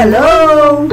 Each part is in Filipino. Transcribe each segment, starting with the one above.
Hello!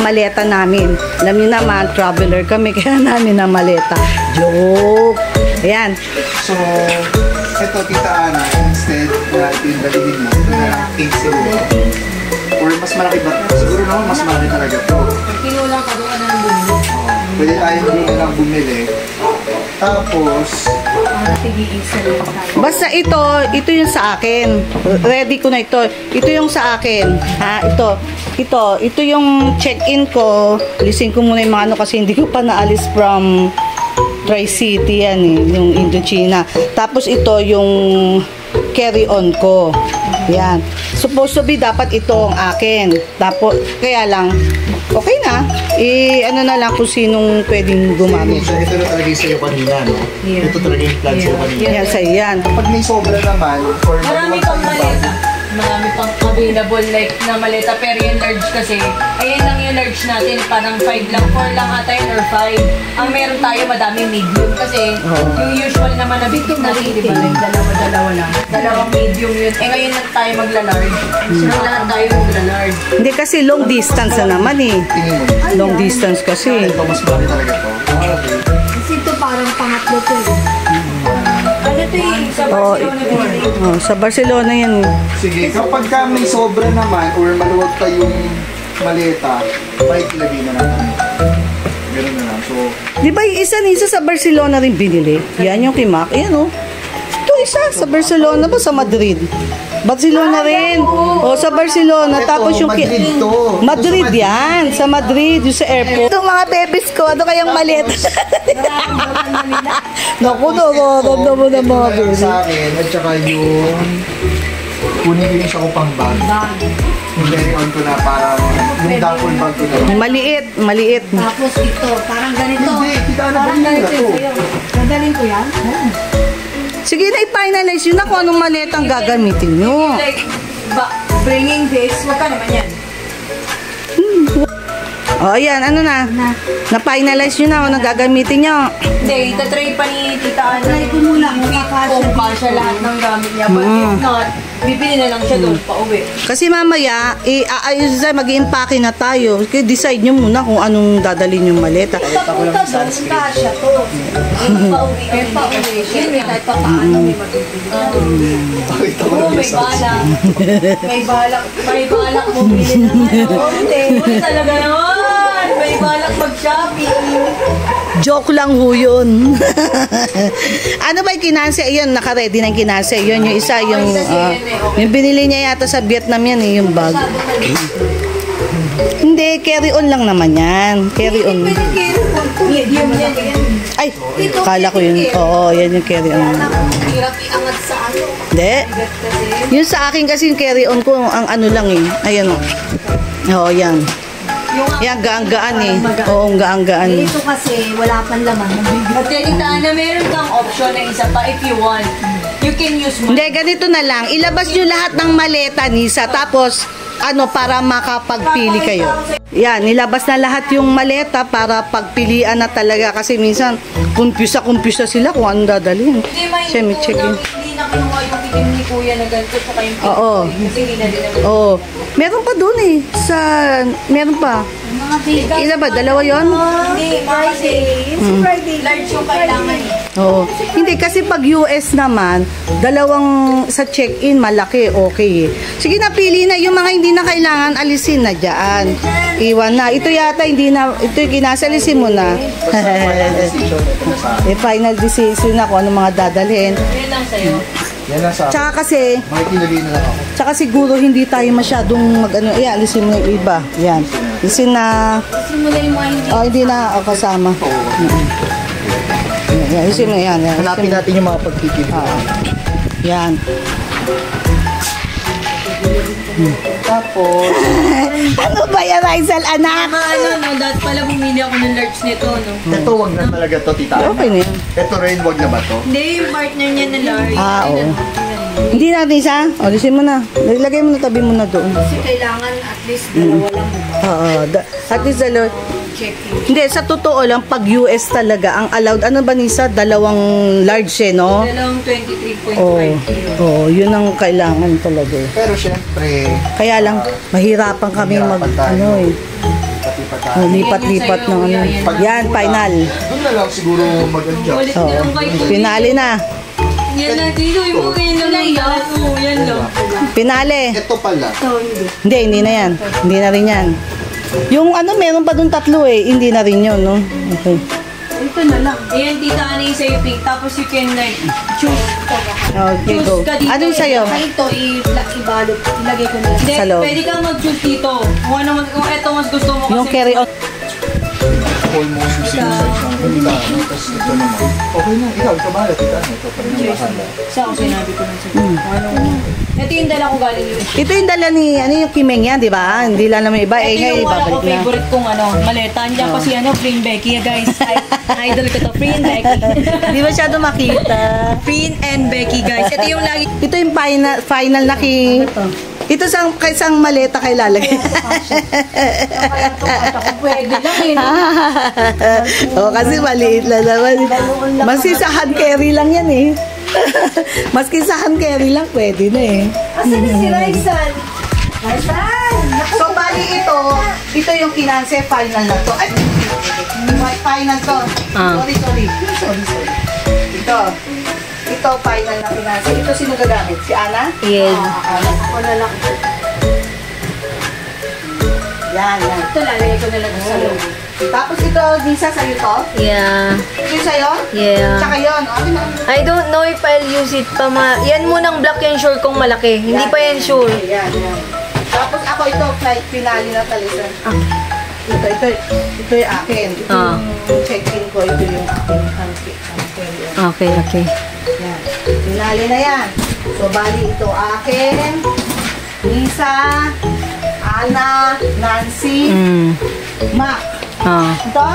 Maleta namin. Alam niyo naman, traveler kami, kaya namin na maleta. Joke! Ayan. So, ito, Tita Ana, instead na ito yung dalhin mo, ito na 8 or mas malaki ba? Siguro naman mas malaki talaga ito. Kinulang ka doon ng bumili. Pwede ayaw doon lang bumili. Tapos, basta ito yung sa akin. Ready ko na ito. Ito yung sa akin. Ha, ito yung check-in ko. Lisin ko muna yung mga ano kasi hindi ko pa naalis from Tri-City yan eh, yung Indochina. Tapos ito yung carry-on ko. Yan. Supposed to be dapat ito ang akin. Tapos, kaya lang, okay na. Ano na lang kung sinong pwedeng gumamit. ito na talaga yung sa'yo kanina, no? Yeah. Ito talaga yung plan sa'yo kanina. Yan, sa'yo yan. Pag may sobra naman, for marami pang maleta. Marami pang available like na maleta, pero yung large kasi, ayan lang yung large natin, parang 5 lang, 4 lang ata yun or 5. Ang meron tayo madaming medium kasi yung usual naman na bitin natin, di ba? Like dalawa lang. Dalawang medium yun. Ngayon lang tayo magla-large. So lahat tayo magla-large. Hindi kasi long distance na naman eh. Long distance kasi. Ito mas malaki talaga ito. Kasi ito parang pangatlo to eh. Ano ito yung sa Barcelona binili? Sa Barcelona yan. Sige, kapag ka may sobra naman or maluwag pa yung maleta, may ilagay na natin. Ganun na lang. So, Di ba yung isa sa Barcelona rin binili? Yan yung kay Mac. Ayan o. Ito isa sa Barcelona ba sa Madrid? Barcelona rin. O sa Barcelona. Tapos yung Madrid to. Madrid yan. Sa Madrid. Yung sa airport. Ito mga babies ko. Ano kayang maleta? Naku, ganda mo na mga babies. Sa akin, at saka yung kunin ko yung isa ko pang bag. Yung carry-on ko na parang yung duffel bag ko na. Maliit. Tapos ito, parang ganito. Hindi, kita na ba Parang nila ganito to? sa'yo. Dadalhin ko yan? Sige na, i-finalize yun na kung anong maletang gagamitin nyo. Like, bringing this, wag ka naman yan. O, ayan, ano na? Na-finalize nyo na kung anong gagamitin nyo. Hindi, itatry pa ni Tita Ana. Try ko muna kung kasya lahat ng gamit niya. But if not, bibili na lang siya doon pa uwi. Kasi mamaya, mag-i-impake na tayo. Kaya decide nyo muna kung anong dadalhin yung maleta. Papunta doon, kasya to. Pa-uwi. Pa-uwi. Siyempre, kahit pa paano may matutulog. Oo, may balak. May balak bumili naman. Hindi talaga naman. May balak mag-shopping. Joke lang ho yun. Ano ba yung kinase? Ayun, naka-ready na yung kinase. Yun, yung isa, yung binili niya yata sa Vietnam yan eh, yung bag. Hindi, carry-on lang naman yan. Carry-on. Medium yan. Ay, kala ko yun. Oo, yan yung carry-on. Hirap iangat sa ano. Hindi. Yung sa akin kasi yung carry-on ko, ang ano lang eh. Ayan o. Oo, yan. Yan, gaan-gaan eh. Oo, gaan-gaan. Ito kasi, wala pang laman. At Tita Ana, meron kang option na isa pa if you want. You can use mo. Hindi, ganito na lang. Ilabas nyo lahat ng maleta, Nisa. Tapos, para makapagpili kayo. Yan, nilabas na lahat yung maleta para pagpilian na talaga. Kasi minsan, confuse na sila kung anong dadalhin. Siya, may check-in. Hindi na kinuha yung tikim ni Kuya na ganito sa kayong tikim. Oo. Kasi hindi na din naman. Oo. Meron pa doon eh. Meron pa. Ilan ba? Dalawa yon? Hindi, Friday. Friday. Large yung kailangan eh. Oo. Hindi, kasi pag US naman, dalawang sa check-in, malaki, okay eh. Sige na, pili na. Yung mga hindi na kailangan, alisin na dyan. Iwan na. Ito yata, hindi na, ito yung kinasalisin mo na. Final decision na kung ano mga dadalhin. Yan lang sa'yo. Yan lang sa akin. Tsaka kasi, Makikilagay na lang ako. tsaka siguro hindi tayo masyadong mag-ano. Ayan, alisin mo yung iba. Yan. Alisin na, Simula yung mga hindi. hindi na kasama. Yan, alisin mo yan. Hanapin natin yung mga pagpipili. Yan. Tapos, ano ba yan, Rizal, anak? Dati pala bumili ako ng large nito, no? Ito, wag na talaga to, tita. Okay na yan. Ito rin, wag na ba to? Hindi, yung partner niya na large. Oo. Hindi natin siya. O, lisin mo na. Ilagay mo na, tabi mo na doon. Kasi kailangan at least dalawa lang. Oo. At least, Checking. hindi, sa totoo lang, pag US talaga, ang allowed, ano ba Nisa? Dalawang large eh, no? Dalawang 23.5 Oo. kilo. Oo, yun ang kailangan talaga. Pero syempre, Kaya lang, mahirapan kami mag, Mahirapan tayo. ano eh. pati-pati. Lipat-lipat ng ano. Yan, final. Doon na lang siguro mag-adjust. Ulit Oo. na lang kayo. Pinali na. Yan na, dito, yung mga yan lang yan. Oo, yan lang. Pinali. Ito pala. Hindi na yan. Hindi na rin yan. Yung ano, meron pa dun tatlo eh. Hindi na rin yun, no? Okay. Ito na lang. Ayan, tita, ano yung sa'yo pink. Tapos you can like, choose. Okay, Choose go. ka dito. Ano yung sa'yo? Ito, ibalot. Ilagay ko na. Hindi, Sa loob. pwede kang mag-choose dito. Kung ito mas gusto mo kasi. Yung carry on. Almost yung same size ng tita. Tapos ito naman. Okay na, ikaw bahala, tita. Ito pa rin ang bahala. Sa ako sinabi ko na sa'yo. Ano? Ito yung dala ko galing yun. Ito yung dala ni, ano yung kimeng yan, di ba? Hindi lang naman iba. Eh, Ito ngayon, yung wala ko ibabalik na. favorite kong maleta. Andiyan pa si Freen Becky, guys. Idol ko to, Freen Becky. Di ba masyado makita? Freen and Becky, guys. Ito yung lagi. Ito yung final na Ito isang maleta kay lalagay. Pwede lang eh. O, kasi maliit lang naman. Maski sa hand carry lang yan eh. Maski sa hand carry lang, pwede na eh. Asan na si Raizal? Raizal! So, bali ito yung kinanse, final na to. Ay, final to. Sorry. Ito, final na kinanse. Ito sino gagamit? Si Ana? Yes. Ako na lang. Yan. Ito lalagay ko na lang sa loob. Tapos ito, Lisa, sa'yo to? Yeah. Ito yung sa'yo? Yeah. Tsaka yun. Okay na. I don't know if I'll use it pa yan munang black yan sure kung malaki. Hindi pa yan sure. Yan. Tapos ako ito, pinali na talisa. Ito yung akin. Ito yung check-in ko. Ito yung akin. Okay. Yan. Pinali na yan. So, bali ito akin. Lisa, Ana, Nancy, Mac. Ito?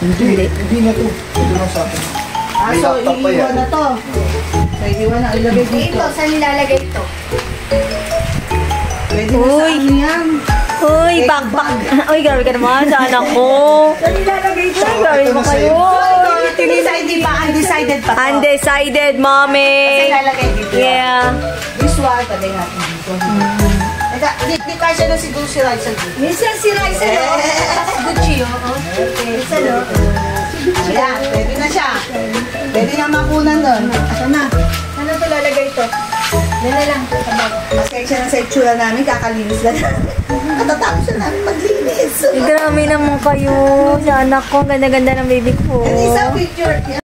Hindi na to. Ito lang sa akin. May So, laptop pa yan. iiwan na to. So, iiwan na. Ilagay dito. Saan nilalagay ito? Pwede na sa ano yan. Uy, backpack. Uy, grabe ka naman sa anak ko. Saan nilalagay ito? Uy, grabe naman kayo. Hindi pa, undecided pa to. Undecided, mommy. Kasi lalagay dito. Yeah. This one, tabi natin dito. Hindi kasya na siguro si Raisa dito. Minsan si Raizal, Gucci, Minsan, Ayan, pwede na siya. Pwede na makunan doon. Asan na? Ano ito lalagay ito? Yan na lang. Pasensya na sa itsura namin, kakalinis na namin. Katatapos na namin maglinis. Grabe naman kayo. Sa anak ko, ganda-ganda ng baby ko. And isa picture.